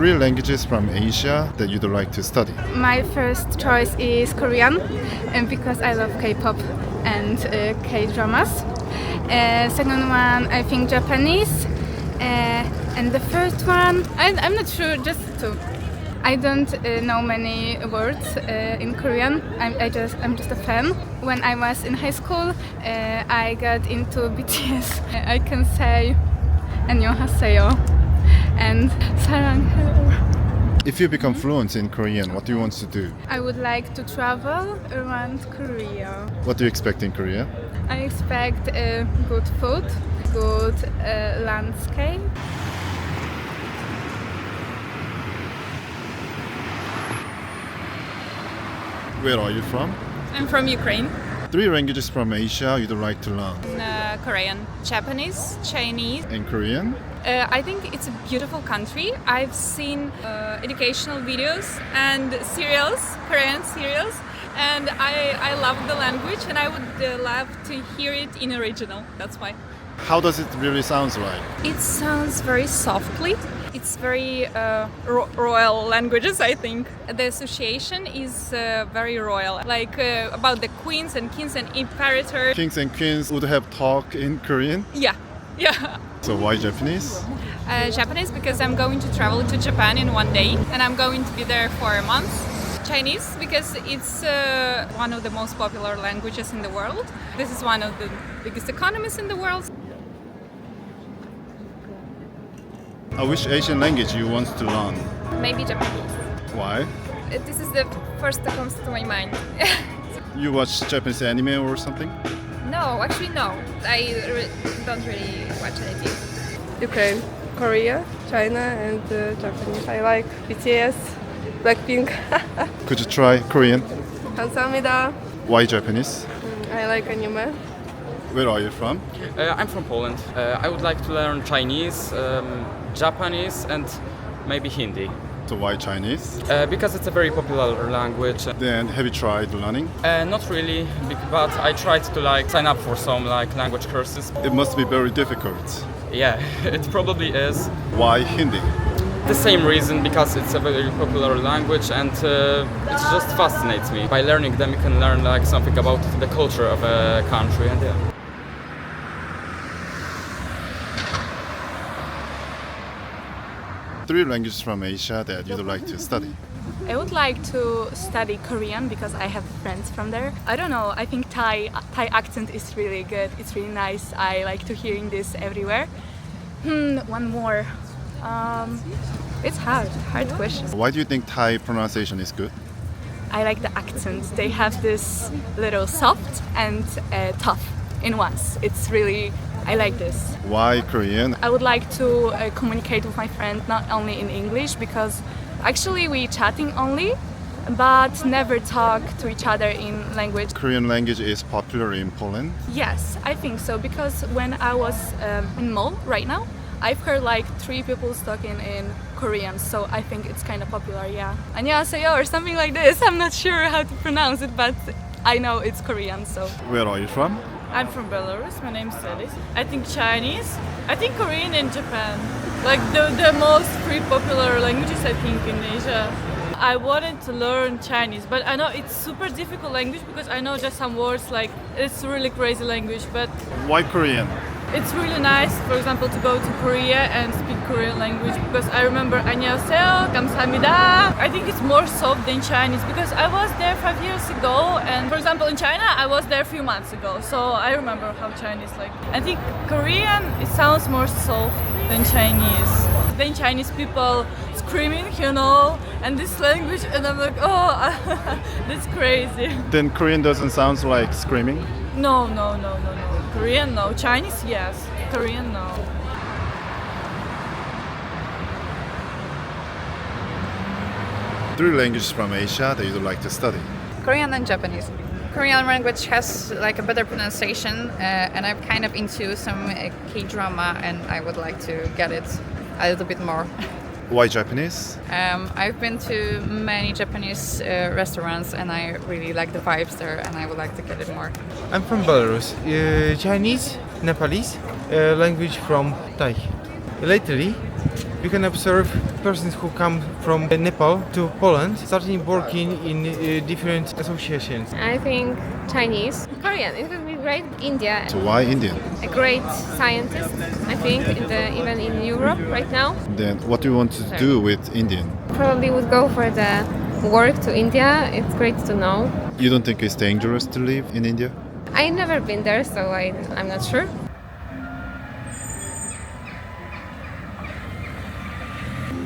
Three languages from Asia that you'd like to study. My first choice is Korean, and because I love K-pop and K-dramas. Second one, I think Japanese. And the first one, I'm not sure, just two. I don't know many words in Korean. I'm just a fan. When I was in high school, I got into BTS. I can say 안녕하세요 and 사랑해요. If you become fluent in Korean, what do you want to do? I would like to travel around Korea. What do you expect in Korea? I expect good food, good landscape. Where are you from? I'm from Ukraine. Three languages from Asia you'd like to learn. Korean, Japanese, Chinese. In Korean? I think it's a beautiful country. I've seen educational videos and serials, Korean serials, and I love the language and I would love to hear it in original. That's why. How does it really sound like? It sounds very softly. It's very royal languages, I think. The association is very royal, like about the queens and kings and imperators. Kings and queens would have talk in Korean? Yeah. So why Japanese? Japanese because I'm going to travel to Japan in one day and I'm going to be there for a month. Chinese because it's one of the most popular languages in the world. This is one of the biggest economies in the world. Which Asian language you want to learn? Maybe Japanese. Why? This is the first that comes to my mind. You watch Japanese anime or something? No, actually no. I don't really watch anything. Ukraine, Korea, China, and Japanese. I like BTS, Blackpink. Could you try Korean? 감사합니다. Why Japanese? I like anime. Where are you from? I'm from Poland. I would like to learn Chinese, Japanese, and maybe Hindi. So why Chinese? Because it's a very popular language. Then have you tried learning? Not really, but I tried to sign up for some language courses. It must be very difficult. Yeah, it probably is. Why Hindi? The same reason, because it's a very popular language and it just fascinates me. By learning them, you can learn something about the culture of a country. And yeah. Three languages from Asia that you'd like to study. I would like to study Korean because I have friends from there. I don't know, I think Thai accent is really good. It's really nice. I like to hearing this everywhere. One more. It's hard question. Why do you think Thai pronunciation is good? I like the accent. They have this little soft and tough in once. It's really, I like this. Why Korean? I would like to communicate with my friend not only in English because actually we chatting only, but never talk to each other in language. Korean language is popular in Poland. Yes, I think so because when I was in mall right now, I've heard 3 people talking in Korean, so I think it's kind of popular, yeah. 안녕하세요 or something like this. I'm not sure how to pronounce it, but I know it's Korean, so. Where are you from? I'm from Belarus. My name's Sadis. I think Chinese. I think Korean and Japan. Like the most three popular languages I think in Asia. I wanted to learn Chinese, but I know it's super difficult language because I know just some words it's really crazy language, but Why Korean? it's really nice, for example, to go to Korea and speak Korean language because I remember 안녕하세요, 감사합니다. I think it's more soft than Chinese because I was there 5 years ago and for example in China I was there a few months ago, so I remember how Chinese I think Korean it sounds more soft than Chinese. Then Chinese people screaming, and this language and I'm like, oh, that's crazy. Then Korean doesn't sound like screaming? No. Korean, no. Chinese, yes. Korean, no. Three languages from Asia that you'd like to study. Korean and Japanese. Korean language has a better pronunciation and I'm kind of into some K-drama and I would like to get it a little bit more. Why Japanese? I've been to many Japanese restaurants and I really like the vibes there and I would like to get it more. I'm from Belarus. Chinese, Nepalese, language from Thai. Lately, You can observe persons who come from Nepal to Poland starting working in different associations. I think Chinese. Korean, it would be great. India, So why Indian? a great scientist, I think, even in Europe right now. Then what do you want to do with Indian? Probably would go for the work to India. It's great to know. You don't think it's dangerous to live in India? I've never been there, so I'm not sure.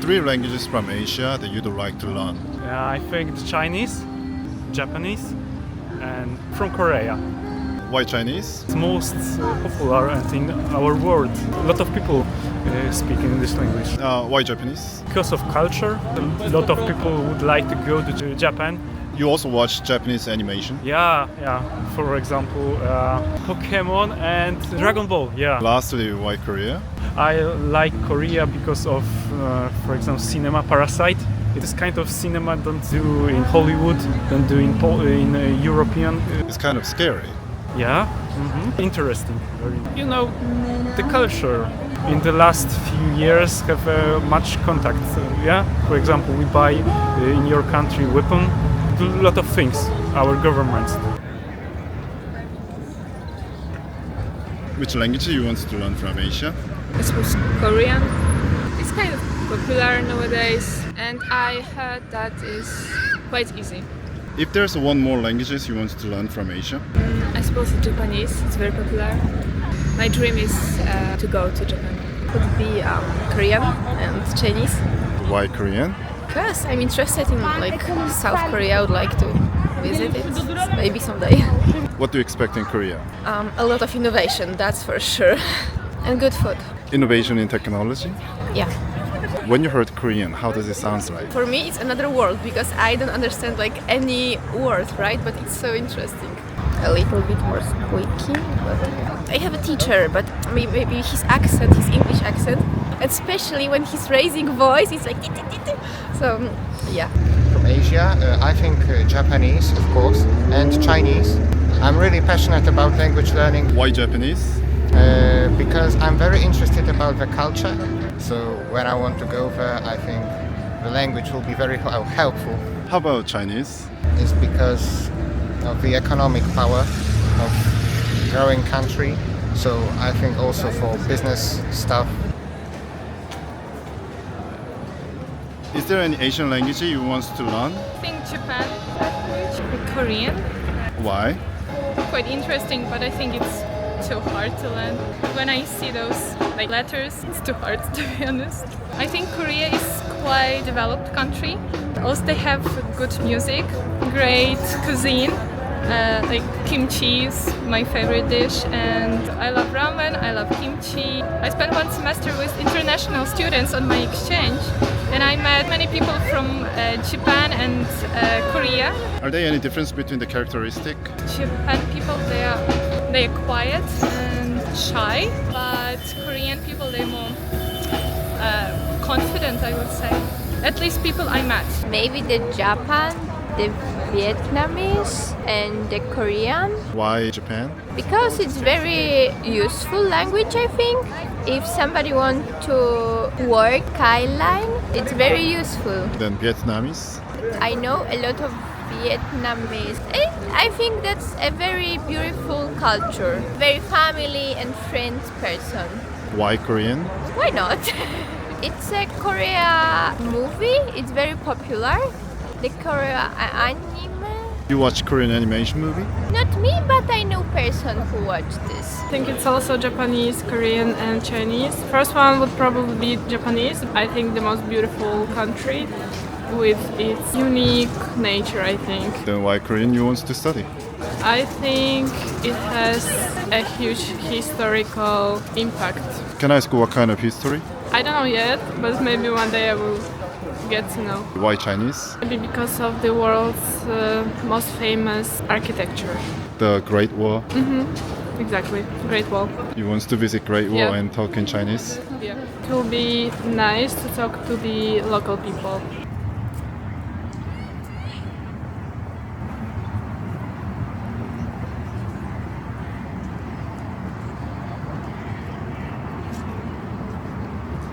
Three languages from Asia that you'd like to learn. I think the Chinese, Japanese, and from Korea. Why Chinese? It's most popular and in our world. A lot of people speak in this language. Why Japanese? Because of culture, a lot of people would like to go to Japan. You also watch Japanese animation? Yeah. For example, Pokemon and Dragon Ball. Yeah. Lastly, why Korea? I like Korea because of, for example, cinema Parasite. It is kind of cinema don't do in Hollywood, don't do in European. It's kind of scary. Yeah, interesting. You know, the culture in the last few years have much contact. Yeah, for example, we buy in your country weapon, do a lot of things. Our governments. Which language do you want to learn from Asia? I suppose Korean. It's kind of popular nowadays, and I heard that is quite easy. If there's one more languages you want to learn from Asia? I suppose Japanese. It's very popular. My dream is to go to Japan. Could be Korean and Chinese. Why Korean? Because I'm interested in South Korea. I would like to visit it maybe someday. What do you expect in Korea? A lot of innovation, that's for sure, and good food. Innovation in technology? Yeah. When you heard Korean, how does it sound like? For me, it's another world because I don't understand any word, right? But it's so interesting. A little bit more squeaky. But I have a teacher, but maybe his accent, his English accent, especially when he's raising voice, it's like. So, yeah. From Asia, I think Japanese, of course, and Chinese. I'm really passionate about language learning. Why Japanese? Because I'm very interested about the culture. So when I want to go there, I think the language will be very helpful. How about Chinese? It's because of the economic power of growing country. So I think also for business stuff. Is there any Asian language you want to learn? I think Japan language, Korean, Why? quite interesting, but I think it's too hard to learn. When I see those letters, it's too hard to be honest. I think Korea is quite developed country. Also they have good music, great cuisine. Kimchi is my favorite dish, and I love ramen, I love kimchi. I spent one semester with international students on my exchange, and I met many people from Japan and Korea. Are there any difference between the characteristic? Japan people, they are quiet and shy, but Korean people, they're more confident, I would say. At least people I met. Maybe the Japan, the Vietnamese and the Korean. Why Japan? Because it's very useful language, I think. If somebody wants to work skyline, it's very useful. Then Vietnamese? I know a lot of Vietnamese. I think that's a very beautiful culture. Very family and friends person. Why Korean? Why not? It's a Korea movie. It's very popular. The Korea anime. You watch Korean animation movie? Not me, but I know person who watched this. I think it's also Japanese, Korean, and Chinese. First one would probably be Japanese. I think the most beautiful country with its unique nature, I think. Then why Korean you want to study? I think it has a huge historical impact. Can I ask what kind of history? I don't know yet, but maybe one day I will get to know. Why Chinese? Maybe because of the world's most famous architecture. The Great Wall. Exactly, Great Wall. You want to visit Great Wall Yeah. and talk in Chinese? Yeah. It will be nice to talk to the local people.